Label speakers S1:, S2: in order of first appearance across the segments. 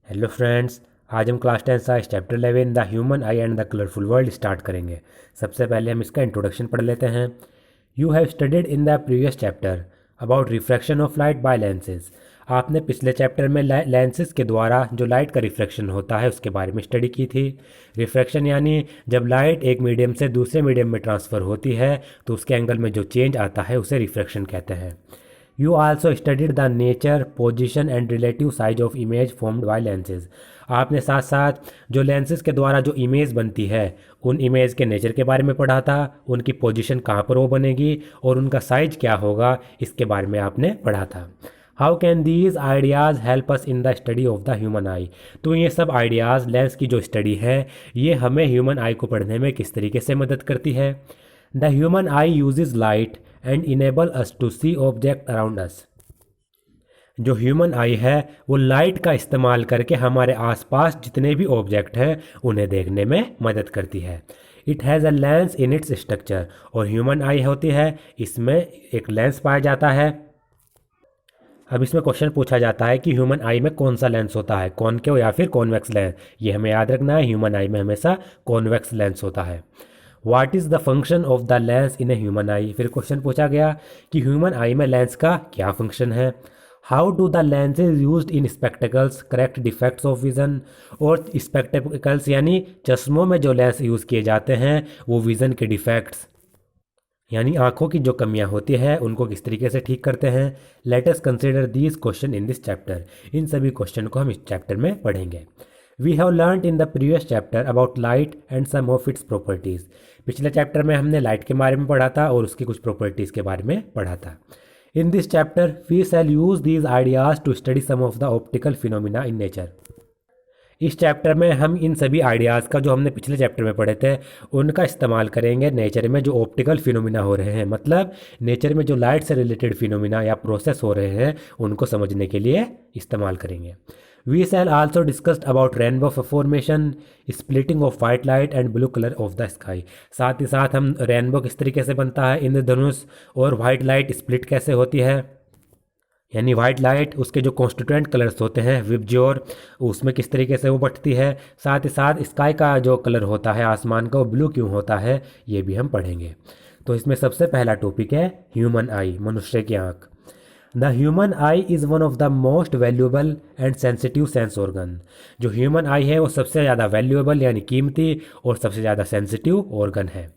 S1: Hello friends, आज हम class 10 science chapter 11 the human I and the colourful world start करेंगे। सबसे पहले हम इसका इंट्रोडक्शन पढ़ लेते हैं। You have studied in the previous chapter about refraction of light by lenses. आपने पिछले चैप्टर में लेंसेज के द्वारा जो लाइट का रिफ्रैक्शन होता है उसके बारे में स्टडी की थी। रिफ्रैक्शन यानी जब लाइट एक मीडियम से दूसरे मीडियम में ट्रांसफ़र होती है तो उसके एंगल में जो चेंज आता है उसे रिफ्रैक्शन कहते हैं। You also studied the nature, position and relative size of image formed by lenses. आपने साथ साथ जो लेंसेज के द्वारा जो इमेज बनती है उन इमेज के नेचर के बारे में पढ़ा था, उनकी पोजीशन कहाँ पर वो बनेगी और उनका साइज क्या होगा इसके बारे में आपने पढ़ा था। How can these ideas help us in the study of the human आई। तो ये सब आइडियाज़ लेंस की जो स्टडी है ये हमें ह्यूमन आई को पढ़ने में किस तरीके से मदद करती है। The human eye uses light and enable us to see object around us. जो ह्यूमन आई है वो लाइट का इस्तेमाल करके हमारे आसपास जितने भी ऑब्जेक्ट हैं उन्हें देखने में मदद करती है। It has a lens in its structure. और ह्यूमन आई होती है इसमें एक लेंस पाया जाता है। अब इसमें क्वेश्चन पूछा जाता है कि ह्यूमन आई में कौन सा लेंस होता है, कॉनकेव या फिर कॉन्वेक्स लेंस। ये हमें याद रखना है, ह्यूमन आई में हमेशा कॉन्वेक्स लेंस होता है। What is the function of the lens in a human आई। फिर क्वेश्चन पूछा गया कि ह्यूमन आई में लेंस का क्या फंक्शन है। How do the lenses used in spectacles correct defects of vision. और स्पेक्टिकल्स यानी चश्मों में जो लेंस यूज़ किए जाते हैं वो विज़न के डिफेक्ट्स यानी आंखों की जो कमियां होती है उनको किस तरीके से ठीक करते हैं। Let us consider these question in this chapter. इन सभी क्वेश्चन को हम इस चैप्टर में पढ़ेंगे। We have learned in the previous chapter about light and some of its properties. पिछले चैप्टर में हमने लाइट के बारे में पढ़ा था और उसकी कुछ प्रॉपर्टीज़ के बारे में पढ़ा था। In this chapter we shall use these ideas to study some of the optical phenomena in nature. इस चैप्टर में हम इन सभी आइडियाज़ का जो हमने पिछले चैप्टर में पढ़े थे उनका इस्तेमाल करेंगे नेचर में जो ऑप्टिकल फिनोमिना हो रहे हैं, मतलब नेचर में जो लाइट से रिलेटेड फिनोमिना या प्रोसेस हो रहे हैं उनको समझने के लिए इस्तेमाल करेंगे। We shall also discussed about rainbow formation, splitting of white light and blue colour of the sky. साथ ही साथ हम रेनबो किस तरीके से बनता है, इंद्रधनुष, और वाइट लाइट स्प्लिट कैसे होती है यानी वाइट लाइट उसके जो कॉन्स्टिट्यूएंट कलर्स होते हैं विबज्योर उसमें किस तरीके से वो बढ़ती है। साथ ही साथ स्काई का जो कलर होता है आसमान का वो ब्लू क्यों होता है ये भी हम पढ़ेंगे। तो इसमें सबसे पहला टॉपिक है ह्यूमन आई, मनुष्य की आँख। The human I is one of the most valuable and sensitive sense organ. जो ह्यूमन आई है वो सबसे ज़्यादा वैल्यूएबल यानी कीमती और सबसे ज़्यादा सेंसिटिव ऑर्गन है।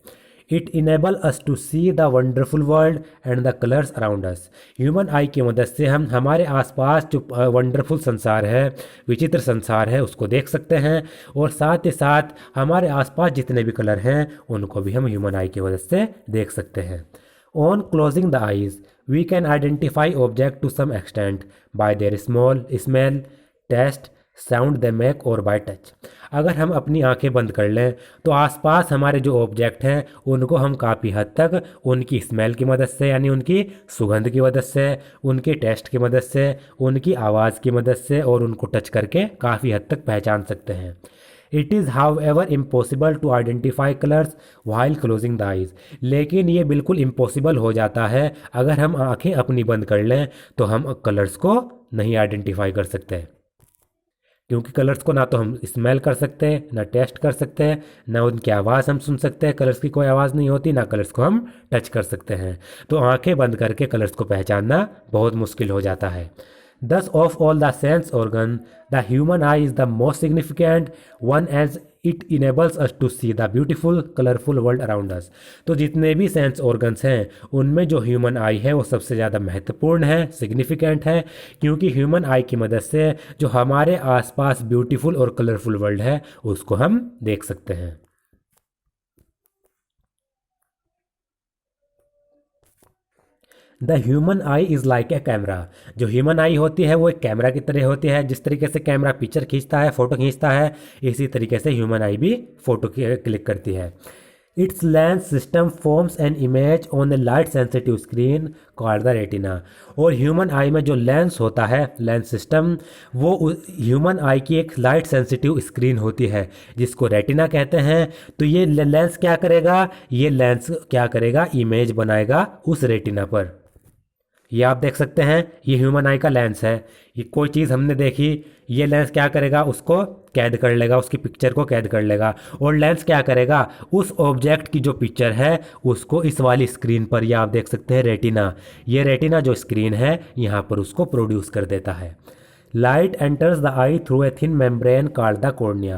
S1: It enable us to see the wonderful world and the colours around us. Human eye की मदद से हम हमारे आसपास जो वंडरफुल संसार है, विचित्र संसार है, उसको देख सकते हैं और साथ ही साथ हमारे आसपास जितने भी कलर हैं उनको भी हम ह्यूमन आई की मदद से देख सकते हैं। On closing the eyes we can identify object to some extent by their smell, taste, sound they make और बाय टच। अगर हम अपनी आंखें बंद कर लें तो आसपास हमारे जो ऑब्जेक्ट हैं उनको हम काफ़ी हद तक उनकी स्मेल की मदद से यानी उनकी सुगंध की मदद से, उनके टेस्ट की मदद से, उनकी आवाज़ की मदद से और उनको टच करके काफ़ी हद तक पहचान सकते हैं। It is however impossible to identify colours while closing the eyes. लेकिन ये बिल्कुल इम्पॉसिबल हो जाता है अगर हम आंखें अपनी बंद कर लें तो हम कलर्स को नहीं आइडेंटिफाई कर सकते, क्योंकि कलर्स को ना तो हम स्मेल कर सकते हैं, ना टेस्ट कर सकते हैं, ना उनकी आवाज़ हम सुन सकते हैं, कलर्स की कोई आवाज़ नहीं होती, ना कलर्स को हम टच कर सकते हैं। तो आंखें बंद करके कलर्स को पहचानना बहुत मुश्किल हो जाता है। Thus, of all the sense organ, the human eye is the most significant one as it enables us to see the beautiful, colorful world around us. तो जितने भी सेंस ऑर्गन्स हैं उनमें जो ह्यूमन आई है वो सबसे ज़्यादा महत्वपूर्ण है, सिग्निफिकेंट है, क्योंकि ह्यूमन आई की मदद से जो हमारे आसपास ब्यूटीफुल और कलरफुल वर्ल्ड है उसको हम देख सकते हैं। The human I is like a camera. जो ह्यूमन आई होती है वो एक कैमरा की तरह होती है। जिस तरीके से कैमरा पिक्चर खींचता है, फ़ोटो खींचता है, इसी तरीके से ह्यूमन आई भी फ़ोटो क्लिक करती है। It's lens system forms an image on A light sensitive screen called the retina. और ह्यूमन आई में जो लेंस होता है, लेंस सिस्टम, वो ह्यूमन आई की एक लाइट सेंसिटिव स्क्रीन होती है जिसको रेटिना कहते हैं। तो ये लेंस क्या करेगा, ये लेंस क्या करेगा, इमेज बनाएगा उस रेटिना पर। ये आप देख सकते हैं, ये ह्यूमन आई का लेंस है। ये कोई चीज़ हमने देखी, ये लेंस क्या करेगा, उसको कैद कर लेगा, उसकी पिक्चर को कैद कर लेगा। और लेंस क्या करेगा, उस ऑब्जेक्ट की जो पिक्चर है उसको इस वाली स्क्रीन पर, ये आप देख सकते हैं रेटिना, ये रेटिना जो स्क्रीन है यहाँ पर उसको प्रोड्यूस कर देता है। Light enters the I through a thin membrane called the cornea.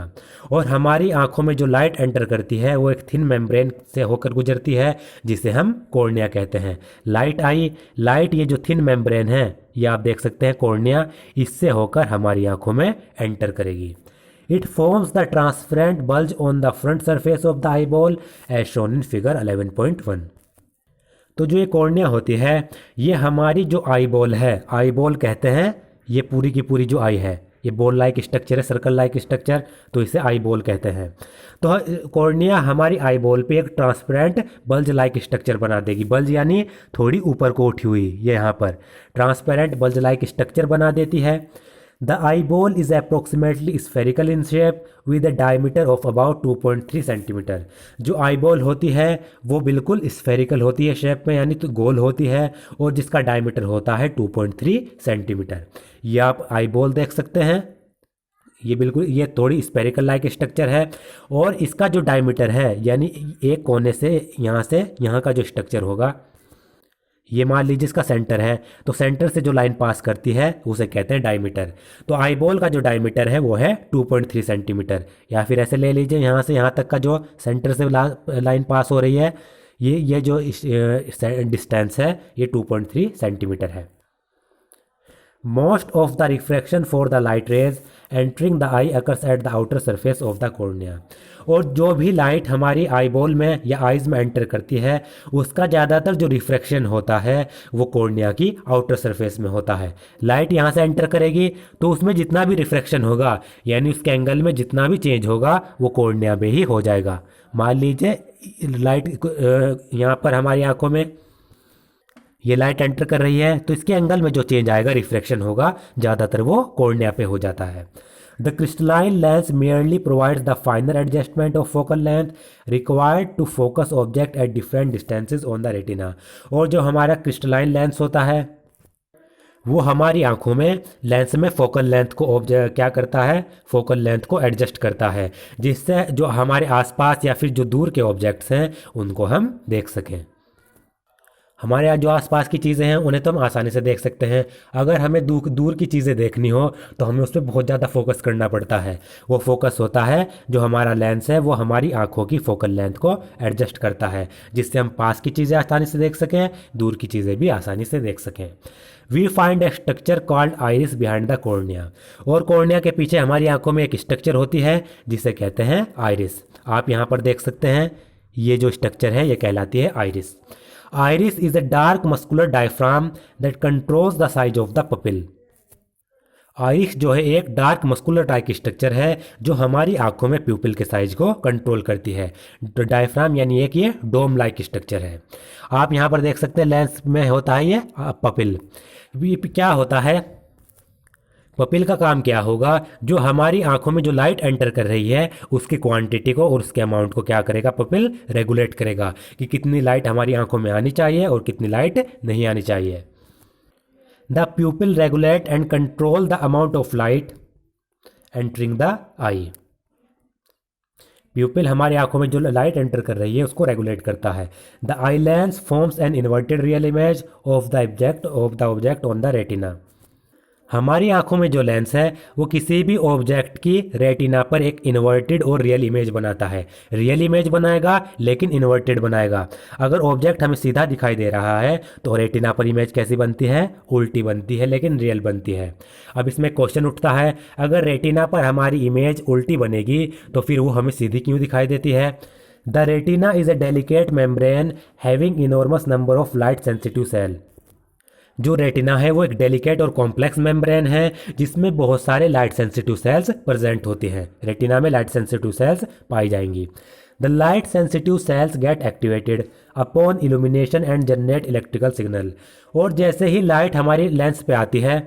S1: और हमारी आंखों में जो लाइट एंटर करती है वो एक थिन मेम्ब्रेन से होकर गुजरती है जिसे हम कॉर्निया कहते हैं। लाइट आई, लाइट ये जो थिन मेम्ब्रेन है ये आप देख सकते हैं कॉर्निया, इससे होकर हमारी आंखों में एंटर करेगी। It forms the transparent bulge on the front surface of the eye ball as shown in figure 11.1। तो जो ये कॉर्निया होती है ये हमारी जो आई बॉल है, आई बॉल कहते हैं ये पूरी की पूरी जो आई है, ये बॉल लाइक स्ट्रक्चर है, सर्कल लाइक स्ट्रक्चर, तो इसे आई बॉल कहते हैं। तो कॉर्निया हमारी आई बॉल पे एक ट्रांसपेरेंट बल्ज लाइक स्ट्रक्चर बना देगी। बल्ज यानी थोड़ी ऊपर को उठी हुई, ये यहाँ पर ट्रांसपेरेंट बल्ज लाइक स्ट्रक्चर बना देती है। The eye ball is approximately spherical in shape with a diameter of about 2.3 centimetre. जो आई बॉल होती है वो बिल्कुल स्फेरिकल होती है शेप में, यानी तो गोल होती है, और जिसका डायमीटर होता है 2.3 सेंटीमीटर। ये आप आई बॉल देख सकते हैं, ये बिल्कुल ये थोड़ी स्फेरिकल लाइक स्ट्रक्चर है, और इसका जो डायमीटर है यानी एक कोने से यहाँ का जो स्ट्रक्चर होगा, ये मान लीजिए इसका सेंटर है, तो सेंटर से जो लाइन पास करती है उसे कहते हैं डायमीटर। तो आई बॉल का जो डायमीटर है वो है 2.3 सेंटीमीटर, या फिर ऐसे ले लीजिए यहाँ से यहाँ तक का जो सेंटर से लाइन पास हो रही है, ये जो डिस्टेंस है ये 2.3 सेंटीमीटर है। Most of the refraction for the light rays entering the eye occurs at the outer surface of the cornea। और जो भी लाइट हमारी आई बॉल में या आइज़ में एंटर करती है उसका ज़्यादातर जो रिफ्रैक्शन होता है वो कॉर्निया की आउटर सरफेस में होता है। लाइट यहाँ से एंटर करेगी तो उसमें जितना भी रिफ्रैक्शन होगा यानी उसके एंगल में जितना भी चेंज होगा वो कॉर्निया में ही हो जाएगा। मान लीजिए लाइट यहाँ पर हमारी आंखों में ये लाइट एंटर कर रही है तो इसके एंगल में जो चेंज आएगा, रिफ्रैक्शन होगा, ज़्यादातर वो कॉर्निया पे हो जाता है। The crystalline lens merely provides the finer adjustment of focal length required to focus object at different distances on the retina। और जो हमारा क्रिस्टलाइन लेंस होता है वो हमारी आंखों में लेंस में फोकल लेंथ को क्या करता है, फोकल लेंथ को एडजस्ट करता है, जिससे जो हमारे आसपास या फिर जो दूर के ऑब्जेक्ट्स हैं उनको हम देख सकें। हमारे यहाँ जो आसपास की चीज़ें हैं उन्हें तो हम आसानी से देख सकते हैं। अगर हमें दूर की चीज़ें देखनी हो तो हमें उस पर बहुत ज़्यादा फोकस करना पड़ता है। वो फोकस होता है जो हमारा लेंस है वो हमारी आंखों की फोकल लेंथ को एडजस्ट करता है, जिससे हम पास की चीज़ें आसानी से देख सकें, दूर की चीज़ें भी आसानी से देख सकें। We find a structure called iris behind the cornea. और कॉर्निया के पीछे हमारी आंखों में एक स्ट्रक्चर होती है जिसे कहते हैं आइरिस। आप यहाँ पर देख सकते हैं ये जो स्ट्रक्चर है ये कहलाती है iris. Iris is a dark muscular diaphragm that controls the size of the pupil। Iris जो है एक डार्क मस्कुलर टाइप की स्ट्रक्चर है जो हमारी आंखों में प्यूपिल के साइज को कंट्रोल करती है। डायफ्राम यानी एक ये डोम लाइक स्ट्रक्चर है। आप यहाँ पर देख सकते हैं लेंस में होता है ये पपिल। क्या होता है, पपिल का काम क्या होगा, जो हमारी आंखों में जो लाइट एंटर कर रही है उसकी क्वांटिटी को और उसके अमाउंट को क्या करेगा, पपिल रेगुलेट करेगा कि कितनी लाइट हमारी आंखों में आनी चाहिए और कितनी लाइट नहीं आनी चाहिए। The प्यूपिल regulate and control the amount of light entering the आई। प्यूपिल हमारी आंखों में जो लाइट एंटर कर रही है उसको रेगुलेट करता है। The eye lens forms an inverted real image of the object on the retina. हमारी आंखों में जो लेंस है वो किसी भी ऑब्जेक्ट की रेटिना पर एक इन्वर्टेड और रियल इमेज बनाता है। रियल इमेज बनाएगा लेकिन इन्वर्टेड बनाएगा। अगर ऑब्जेक्ट हमें सीधा दिखाई दे रहा है तो रेटिना पर इमेज कैसी बनती है, उल्टी बनती है लेकिन रियल बनती है। अब इसमें क्वेश्चन उठता है, अगर रेटिना पर हमारी इमेज उल्टी बनेगी तो फिर वो हमें सीधी क्यों दिखाई देती है। The retina is a delicate membrane having enormous number of light sensitive cell. जो रेटिना है वो एक डेलिकेट और कॉम्प्लेक्स मेम्ब्रेन है जिसमें बहुत सारे लाइट सेंसिटिव सेल्स प्रेजेंट होते हैं। रेटिना में लाइट सेंसिटिव सेल्स पाई जाएंगी। The light sensitive sales gate activated upon illumination and generate electrical signal. और जैसे ही लाइट हमारी लेंस पे आती है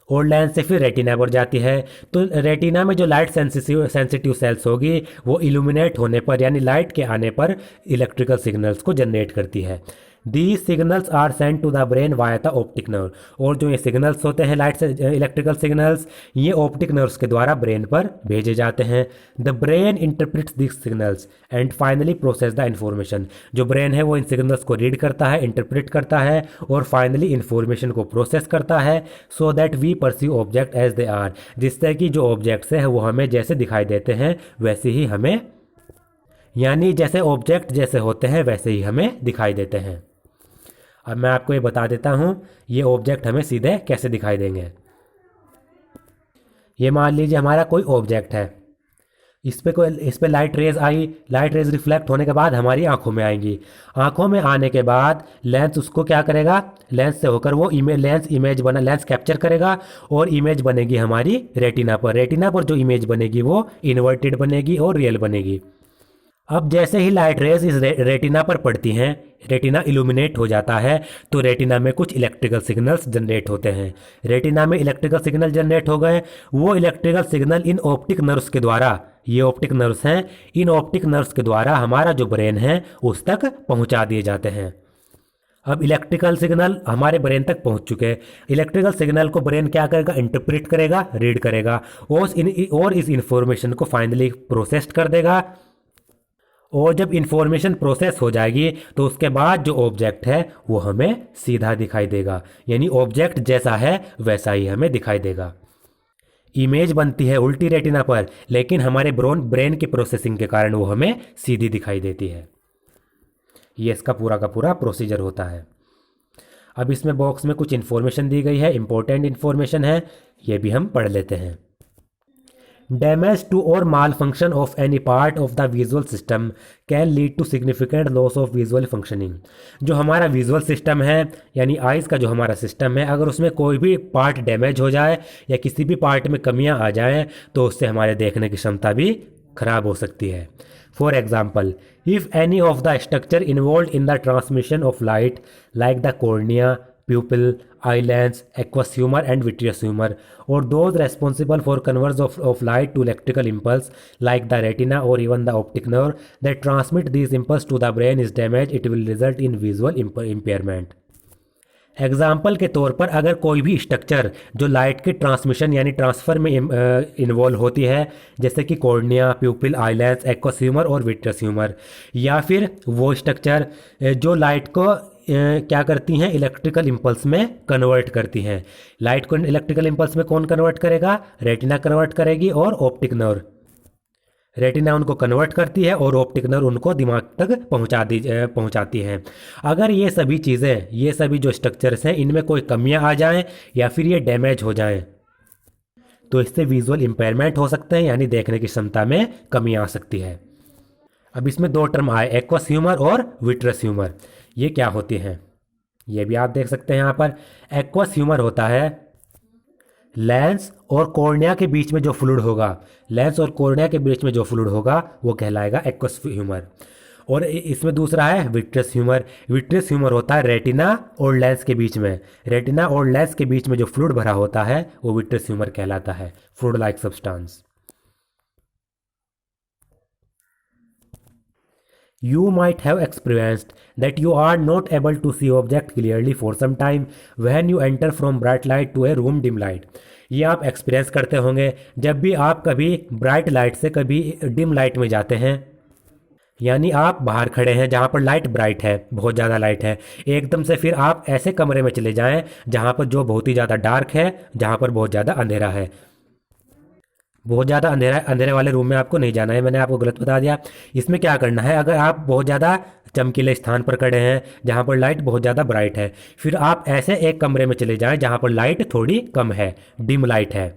S1: और लेंस से फिर रेटिना पर जाती है तो रेटिना में जो लाइट सेंसिटिव सेल्स होगी वो इल्यूमिनेट होने पर यानी लाइट के आने पर इलेक्ट्रिकल सिग्नल्स को जनरेट करती है। These signals are sent to the brain via the optic nerve. और जो ये सिग्नल्स होते हैं लाइट से इलेक्ट्रिकल सिग्नल्स, ये ऑप्टिक नर्व्स के द्वारा ब्रेन पर भेजे जाते हैं. The brain interprets this signals and finally process the information. जो ब्रेन है वो इन सिग्नल्स को रीड करता है, इंटरप्रिट करता है और फाइनली इन्फॉर्मेशन को प्रोसेस करता है, so that we perceive object as they are. जिससे कि जो ऑब्जेक्ट्स है वो हमें जैसे दिखाई देते हैं वैसे ही हमें, यानी जैसे ऑब्जेक्ट जैसे होते हैं वैसे ही हमें दिखाई देते हैं. अब मैं आपको ये बता देता हूँ ये ऑब्जेक्ट हमें सीधे कैसे दिखाई देंगे. ये मान लीजिए हमारा कोई ऑब्जेक्ट है, इस पे लाइट रेज आई, लाइट रेज रिफ्लेक्ट होने के बाद हमारी आंखों में आएंगी. आंखों में आने के बाद लेंस उसको क्या करेगा, लेंस से होकर वो लेंस कैप्चर करेगा और इमेज बनेगी हमारी रेटिना पर. रेटिना पर जो इमेज बनेगी वो इन्वर्टेड बनेगी और रियल बनेगी. अब जैसे ही लाइट रेज इस रेटिना पर पड़ती हैं, रेटिना इल्यूमिनेट हो जाता है, तो रेटिना में कुछ इलेक्ट्रिकल सिग्नल्स जनरेट होते हैं. रेटिना में इलेक्ट्रिकल सिग्नल जनरेट हो गए, वो इलेक्ट्रिकल सिग्नल इन ऑप्टिक नर्व्स के द्वारा, ये ऑप्टिक नर्व्स हैं, इन ऑप्टिक नर्व्स के द्वारा हमारा जो ब्रेन है उस तक पहुंचा दिए जाते हैं. अब इलेक्ट्रिकल सिग्नल हमारे ब्रेन तक पहुंच चुके हैं. इलेक्ट्रिकल सिग्नल को ब्रेन क्या करेगा, इंटरप्रेट करेगा, रीड करेगा और इस इंफॉर्मेशन को फाइनली प्रोसेस कर देगा. और जब इंफॉर्मेशन प्रोसेस हो जाएगी तो उसके बाद जो ऑब्जेक्ट है वो हमें सीधा दिखाई देगा, यानी ऑब्जेक्ट जैसा है वैसा ही हमें दिखाई देगा. इमेज बनती है उल्टी रेटिना पर, लेकिन हमारे ब्रेन की प्रोसेसिंग के कारण वो हमें सीधी दिखाई देती है. ये इसका पूरा का पूरा प्रोसीजर होता है. अब इसमें बॉक्स में कुछ इन्फॉर्मेशन दी गई है, इंपॉर्टेंट इन्फॉर्मेशन है, ये भी हम पढ़ लेते हैं. Damage to or malfunction of any part of the visual system can lead to significant loss of visual functioning. जो हमारा विजुअल सिस्टम है यानी आइज़ का जो हमारा सिस्टम है, अगर उसमें कोई भी पार्ट डैमेज हो जाए या किसी भी पार्ट में कमियां आ जाएं तो उससे हमारे देखने की क्षमता भी खराब हो सकती है. For example, if any of the structure involve in the transmission of light like the cornea, pupil, eye lens, aqueous humor and vitreous humor, or those responsible for conversion of light to electrical impulse like the retina or even the optic nerve that transmit these impulse to the brain is damaged, it will result in visual impairment. Example के तौर पर अगर कोई भी structure जो light के transmission यानी transfer में इन्वॉल्व होती है, जैसे कि cornea, प्यूपिल, eye lens, aqueous humour और विट्रस ह्यूमर, या फिर वो स्ट्रक्चर जो लाइट को क्या करती हैं, इलेक्ट्रिकल इम्पल्स में कन्वर्ट करती हैं. लाइट को इलेक्ट्रिकल इम्पल्स में कौन कन्वर्ट करेगा, रेटिना कन्वर्ट करेगी और ऑप्टिक नर्व. रेटिना उनको कन्वर्ट करती है और ऑप्टिक नर्व उनको दिमाग तक पहुंचाती हैं. अगर ये सभी चीज़ें, ये सभी जो स्ट्रक्चर्स हैं, इनमें कोई कमियां आ जाएं या फिर ये डैमेज हो जाएं तो इससे विजुअल इम्पेयरमेंट हो सकते हैं, यानी देखने की क्षमता में कमी आ सकती है. अब इसमें दो टर्म आए, एक्वस ह्यूमर और विट्रस ह्यूमर. ये क्या होती हैं ये भी आप देख सकते हैं यहाँ पर. एक्वस ह्यूमर होता है लेंस और कॉर्निया के बीच में जो फ्लूइड होगा, लेंस और कॉर्निया के बीच में जो फ्लूइड होगा वो कहलाएगा एक्वस ह्यूमर. और इसमें दूसरा है विट्रस ह्यूमर. विट्रस ह्यूमर होता है रेटिना और लेंस के बीच में. रेटिना और लेंस के बीच में जो फ्लूइड भरा होता है वो विट्रस ह्यूमर कहलाता है, fluid like substance. You might have experienced that you are not able to see object clearly for some time when you enter from bright light to a room dim light. ये आप experience करते होंगे जब भी आप कभी bright light से कभी डिम लाइट में जाते हैं, यानी आप बाहर खड़े हैं जहाँ पर लाइट ब्राइट है, बहुत ज़्यादा लाइट है, एकदम से फिर आप ऐसे कमरे में चले जाएं जहाँ पर जो बहुत ही ज़्यादा डार्क है, जहाँ पर बहुत ज़्यादा अंधेरा है. बहुत ज़्यादा अंधेरे वाले रूम में आपको नहीं जाना है, मैंने आपको गलत बता दिया. इसमें क्या करना है, अगर आप बहुत ज़्यादा चमकीले स्थान पर खड़े हैं जहाँ पर लाइट बहुत ज़्यादा ब्राइट है, फिर आप ऐसे एक कमरे में चले जाएं जहाँ पर लाइट थोड़ी कम है, डिम लाइट है,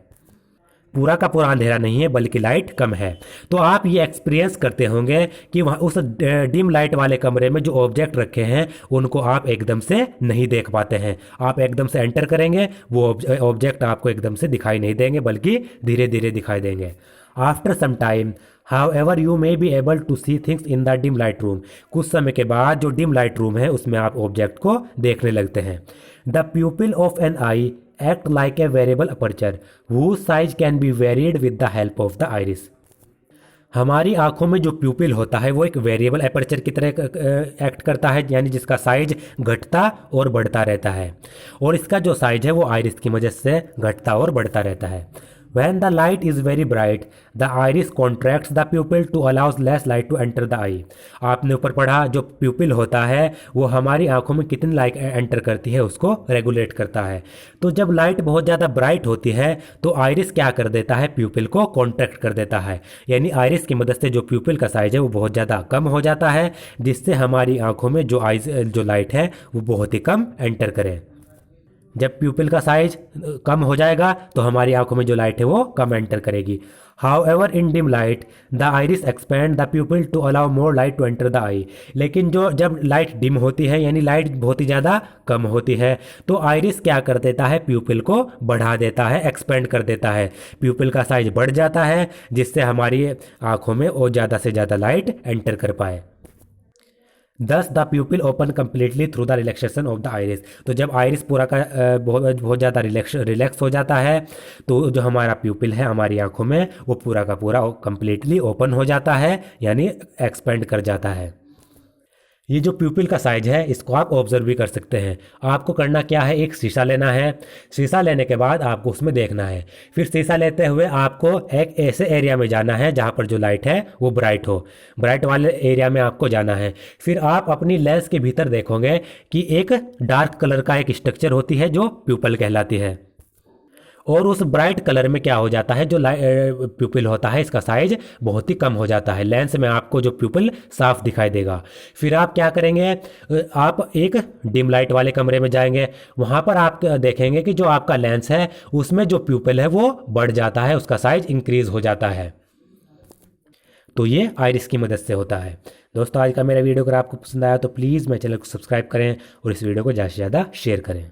S1: पूरा का पूरा अंधेरा नहीं है बल्कि लाइट कम है. तो आप ये एक्सपीरियंस करते होंगे कि वहाँ उस डिम लाइट वाले कमरे में जो ऑब्जेक्ट रखे हैं उनको आप एकदम से नहीं देख पाते हैं. आप एकदम से एंटर करेंगे, वो ऑब्जेक्ट आपको एकदम से दिखाई नहीं देंगे बल्कि धीरे धीरे दिखाई देंगे. After some time however you may be able to see things in the dim light room. कुछ समय के बाद जो डिम लाइट रूम है उसमें आप ऑब्जेक्ट को देखने लगते हैं. The pupil of an eye act like a variable aperture whose size can be varied with the help of the iris. हमारी आंखों में जो प्यूपिल होता है वो एक वेरिएबल एपर्चर की तरह एक्ट करता है, यानी जिसका साइज घटता और बढ़ता रहता है, और इसका जो साइज है वो आइरिस की मदद से घटता और बढ़ता रहता है। When the light is very bright, the iris contracts the pupil to allows less light to enter the eye. आपने ऊपर पढ़ा जो प्यूपिल होता है वो हमारी आंखों में कितनी लाइट एंटर करती है उसको रेगुलेट करता है। तो जब लाइट बहुत ज़्यादा ब्राइट होती है तो आइरिस क्या कर देता है, प्यूपिल को कॉन्ट्रैक्ट कर देता है, यानी आइरिस की मदद से जो प्यूपिल का साइज है वो बहुत ज़्यादा कम हो जाता है, जिससे हमारी आंखों में जो लाइट है वो बहुत ही कम एंटर करे। जब प्यूपिल का साइज कम हो जाएगा तो हमारी आंखों में जो लाइट है वो कम एंटर करेगी। However in dim light the iris expand the pupil to allow more light to enter the eye. लेकिन जब लाइट डिम होती है यानी लाइट बहुत ही ज़्यादा कम होती है तो आइरिस क्या कर देता है, प्यूपिल को बढ़ा देता है, एक्सपेंड कर देता है, प्यूपिल का साइज बढ़ जाता है, जिससे हमारी आंखों में और ज़्यादा से ज़्यादा लाइट एंटर कर पाए। दस the प्यूपिल open completely through the relaxation of the iris. तो जब आइरिस पूरा का बहुत ज़्यादा रिलैक्स हो जाता है तो जो हमारा प्यूपिल है हमारी आंखों में वो पूरा का पूरा कम्प्लीटली ओपन हो जाता है, यानी एक्सपेंड कर जाता है। ये जो प्यूपिल का साइज है इसको आप ऑब्जर्व भी कर सकते हैं। आपको करना क्या है, एक शीशा लेना है, शीशा लेने के बाद आपको उसमें देखना है, फिर शीशा लेते हुए आपको एक ऐसे एरिया में जाना है जहाँ पर जो लाइट है वो ब्राइट हो, ब्राइट वाले एरिया में आपको जाना है। फिर आप अपनी लेंस के भीतर देखोगे कि एक डार्क कलर का एक स्ट्रक्चर होती है जो प्यूपिल कहलाती है, और उस ब्राइट कलर में क्या हो जाता है, जो प्यूपिल होता है इसका साइज बहुत ही कम हो जाता है, लेंस में आपको जो प्यूपिल साफ दिखाई देगा। फिर आप क्या करेंगे, आप एक डिम लाइट वाले कमरे में जाएंगे, वहाँ पर आप देखेंगे कि जो आपका लेंस है उसमें जो प्यूपिल है वो बढ़ जाता है, उसका साइज इंक्रीज हो जाता है। तो ये आइरिस की मदद से होता है। दोस्तों आज का मेरा वीडियो अगर आपको पसंद आया तो प्लीज़ मेरे चैनल को सब्सक्राइब करें और इस वीडियो को ज़्यादा से ज़्यादा शेयर करें।